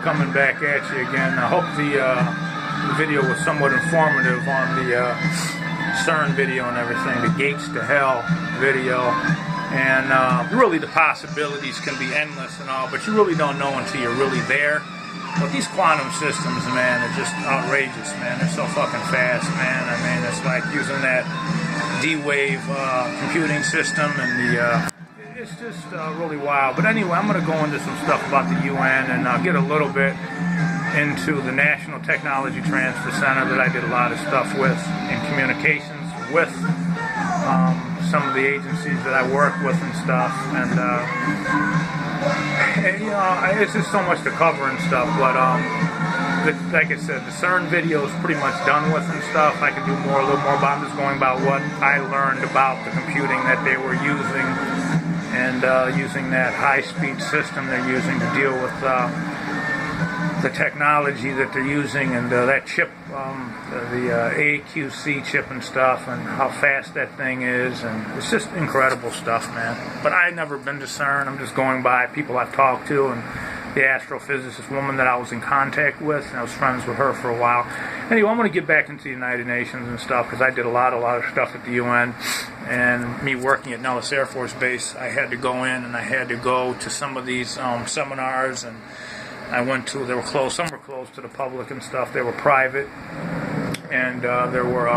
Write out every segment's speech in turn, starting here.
coming back at you again. I hope the video was somewhat informative on the CERN video and everything, the Gates to Hell video. And really the possibilities can be endless and all, but you really don't know until you're really there. But these quantum systems, man, are just outrageous, man. They're so fucking fast, man. I mean, it's like using that D-Wave computing system and the... It's just really wild. But anyway, I'm going to go into some stuff about the UN and get a little bit into the National Technology Transfer Center that I did a lot of stuff with in communications with some of the agencies that I work with and stuff. And you know, it's just so much to cover and stuff. But like I said, the CERN video is pretty much done with and stuff. I can do a little more about. I'm just going about what I learned about the computing that they were using. And using that high-speed system they're using to deal with the technology that they're using, and that chip, the AQC chip and stuff, and how fast that thing is, and it's just incredible stuff, man. But I've never been to CERN. I'm just going by people I've talked to, and the astrophysicist woman that I was in contact with, and I was friends with her for a while. Anyway, I'm going to get back into the United Nations and stuff, because I did a lot of stuff at the UN. And me working at Nellis Air Force Base, I had to go in and I had to go to some of these seminars, and I went to, they were closed, some were closed to the public and stuff, they were private, and there were,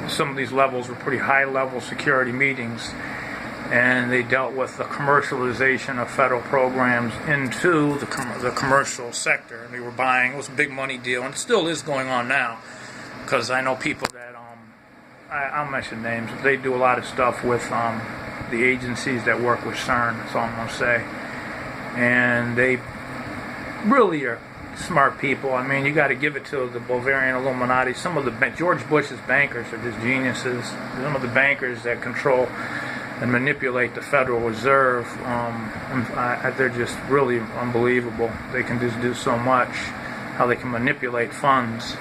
some of these levels were pretty high level security meetings, and they dealt with the commercialization of federal programs into the commercial sector, and they were buying, it was a big money deal, and it still is going on now, because I know people that, I'll mention names. They do a lot of stuff with the agencies that work with CERN, that's all I'm going to say. And they really are smart people. I mean, you got to give it to the Bavarian Illuminati. Some of the George Bush's bankers are just geniuses. Some of the bankers that control and manipulate the Federal Reserve, they're just really unbelievable. They can just do so much, how they can manipulate funds.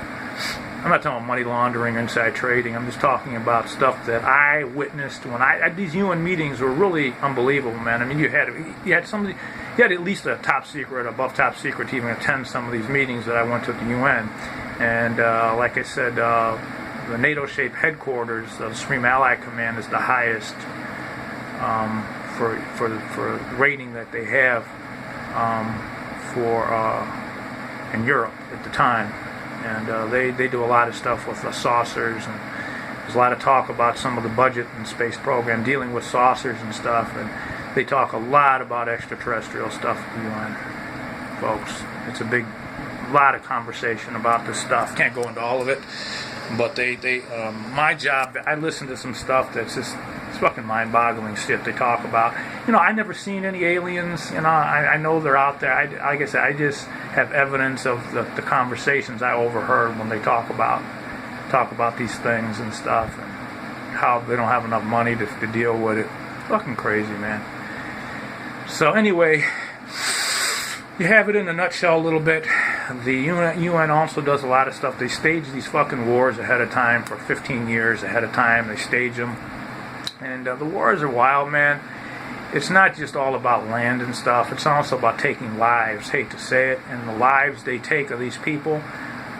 I'm not talking about money laundering, inside trading. I'm just talking about stuff that I witnessed when these UN meetings were really unbelievable, man. I mean, you had at least a top secret, above top secret to even attend some of these meetings that I went to at the UN. And like I said, the NATO-shaped headquarters, the Supreme Allied Command, is the highest for the rating that they have in Europe at the time. And they do a lot of stuff with the saucers, and there's a lot of talk about some of the budget and space program dealing with saucers and stuff, and they talk a lot about extraterrestrial stuff at the UN, folks. It's a lot of conversation about this stuff. Can't go into all of it, but my job, I listen to some stuff that's just, it's fucking mind-boggling shit they talk about. You know, I never seen any aliens. You know, I know they're out there. Like I said, I just have evidence of the conversations I overheard when they talk about these things and stuff, and how they don't have enough money to deal with it. Fucking crazy, man. So anyway, you have it in a nutshell a little bit. The UN also does a lot of stuff. They stage these fucking wars ahead of time for 15 years ahead of time. They stage them. And the wars are wild, man. It's not just all about land and stuff. It's also about taking lives. Hate to say it. And the lives they take of these people,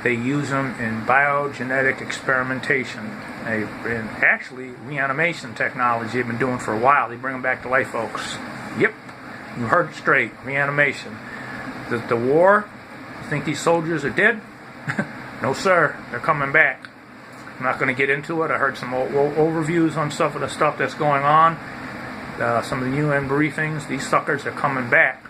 they use them in biogenetic experimentation. And actually, reanimation technology they've been doing for a while. They bring them back to life, folks. Yep. You heard it straight. Reanimation. The war, you think these soldiers are dead? No, sir. They're coming back. I'm not going to get into it. I heard some overviews on some of the stuff that's going on. Some of the UN briefings. These suckers are coming back.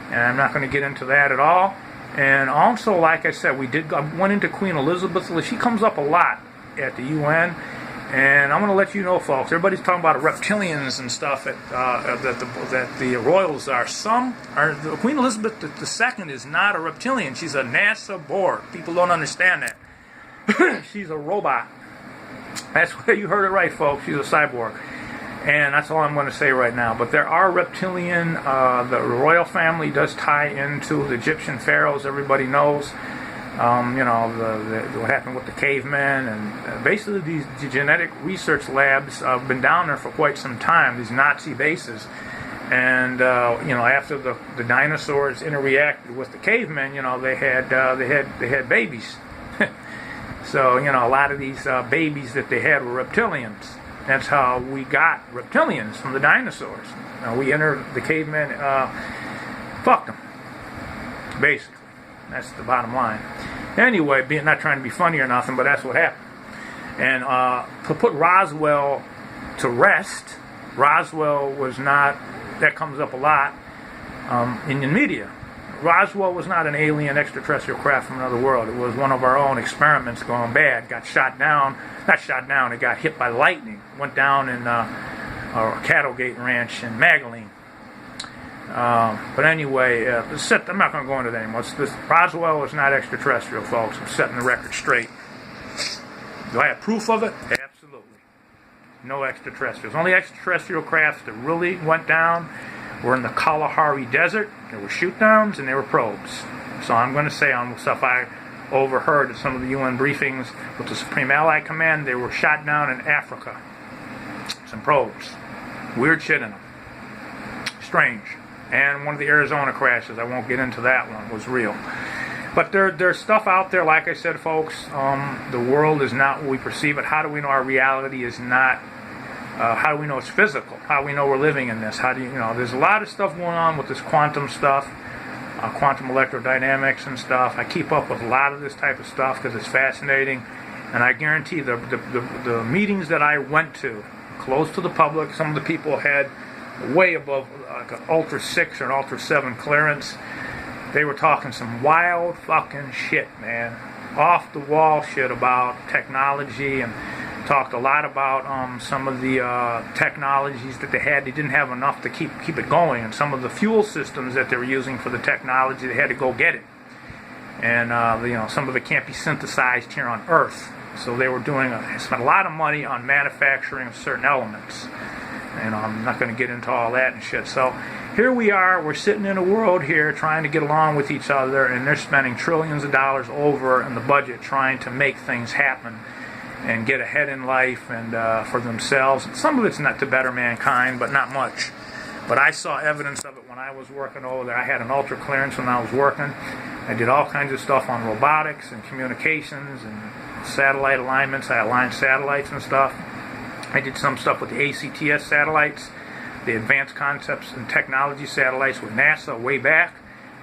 And I'm not going to get into that at all. And also, like I said, I went into Queen Elizabeth. She comes up a lot at the UN. And I'm going to let you know, folks, everybody's talking about reptilians and stuff that the royals are. Some are. Queen Elizabeth II is not a reptilian. She's a NASA Borg. People don't understand that. She's a robot. That's where you heard it right, folks. She's a cyborg. And that's all I'm going to say right now. But there are reptilian, the royal family does tie into the Egyptian pharaohs, everybody knows. What happened with the cavemen. And basically these genetic research labs have been down there for quite some time, these Nazi bases. And after the dinosaurs interreacted with the cavemen, they had babies. So a lot of these babies that they had were reptilians. That's how we got reptilians, from the dinosaurs. We entered the cavemen, fucked them, basically. That's the bottom line. Anyway, not trying to be funny or nothing, but that's what happened. And to put Roswell to rest, Roswell was not, that comes up a lot in the media. Roswell was not an alien extraterrestrial craft from another world. It was one of our own experiments gone bad. Got shot down. Not shot down, it got hit by lightning. Went down in a cattle gate ranch in Magdalene. But anyway, I'm not going to go into that anymore. Roswell was not extraterrestrial, folks. I'm setting the record straight. Do I have proof of it? Absolutely. No extraterrestrials. Only extraterrestrial crafts that really went down were in the Kalahari Desert. There were shoot-downs and there were probes. So I'm going to say on stuff I overheard at some of the UN briefings with the Supreme Allied Command, they were shot down in Africa. Some probes. Weird shit in them. Strange. And one of the Arizona crashes, I won't get into that one, was real. But there's stuff out there, like I said, folks. The world is not what we perceive it. How do we know our reality is not? How do we know it's physical? How do we know we're living in this? How do there's a lot of stuff going on with this quantum stuff, quantum electrodynamics and stuff. I keep up with a lot of this type of stuff because it's fascinating. And I guarantee the meetings that I went to, closed to the public, some of the people had way above like an Ultra 6 or an Ultra 7 clearance. They were talking some wild fucking shit, man. Off the wall shit about technology, and talked a lot about some of the technologies that they had. They didn't have enough to keep it going, and some of the fuel systems that they were using for the technology, they had to go get it. And some of it can't be synthesized here on Earth. So they were spent a lot of money on manufacturing of certain elements. I'm not going to get into all that and shit. So here we are, we're sitting in a world here trying to get along with each other, and they're spending trillions of dollars over in the budget trying to make things happen and get ahead in life and for themselves. Some of it's not to better mankind, but not much. But I saw evidence of it when I was working over there. I had an ultra clearance when I was working. I did all kinds of stuff on robotics and communications and satellite alignments. I aligned satellites and stuff. I did some stuff with the ACTS satellites, the Advanced Concepts and Technology satellites with NASA way back.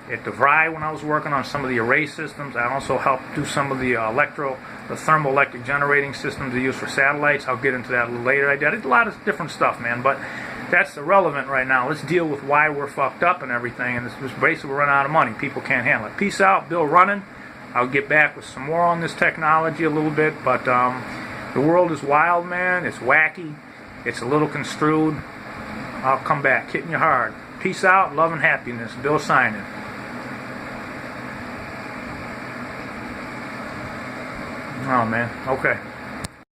At DeVry, when I was working on some of the array systems, I also helped do some of the thermoelectric generating systems they use for satellites. I'll get into that a little later. I did a lot of different stuff, man, but that's irrelevant right now. Let's deal with why we're fucked up and everything, and it's basically we're running out of money. People can't handle it. Peace out, Bill Running. I'll get back with some more on this technology a little bit, but the world is wild, man. It's wacky. It's a little construed. I'll come back, hitting you hard. Peace out, love and happiness. Bill signing. Oh, man. Okay.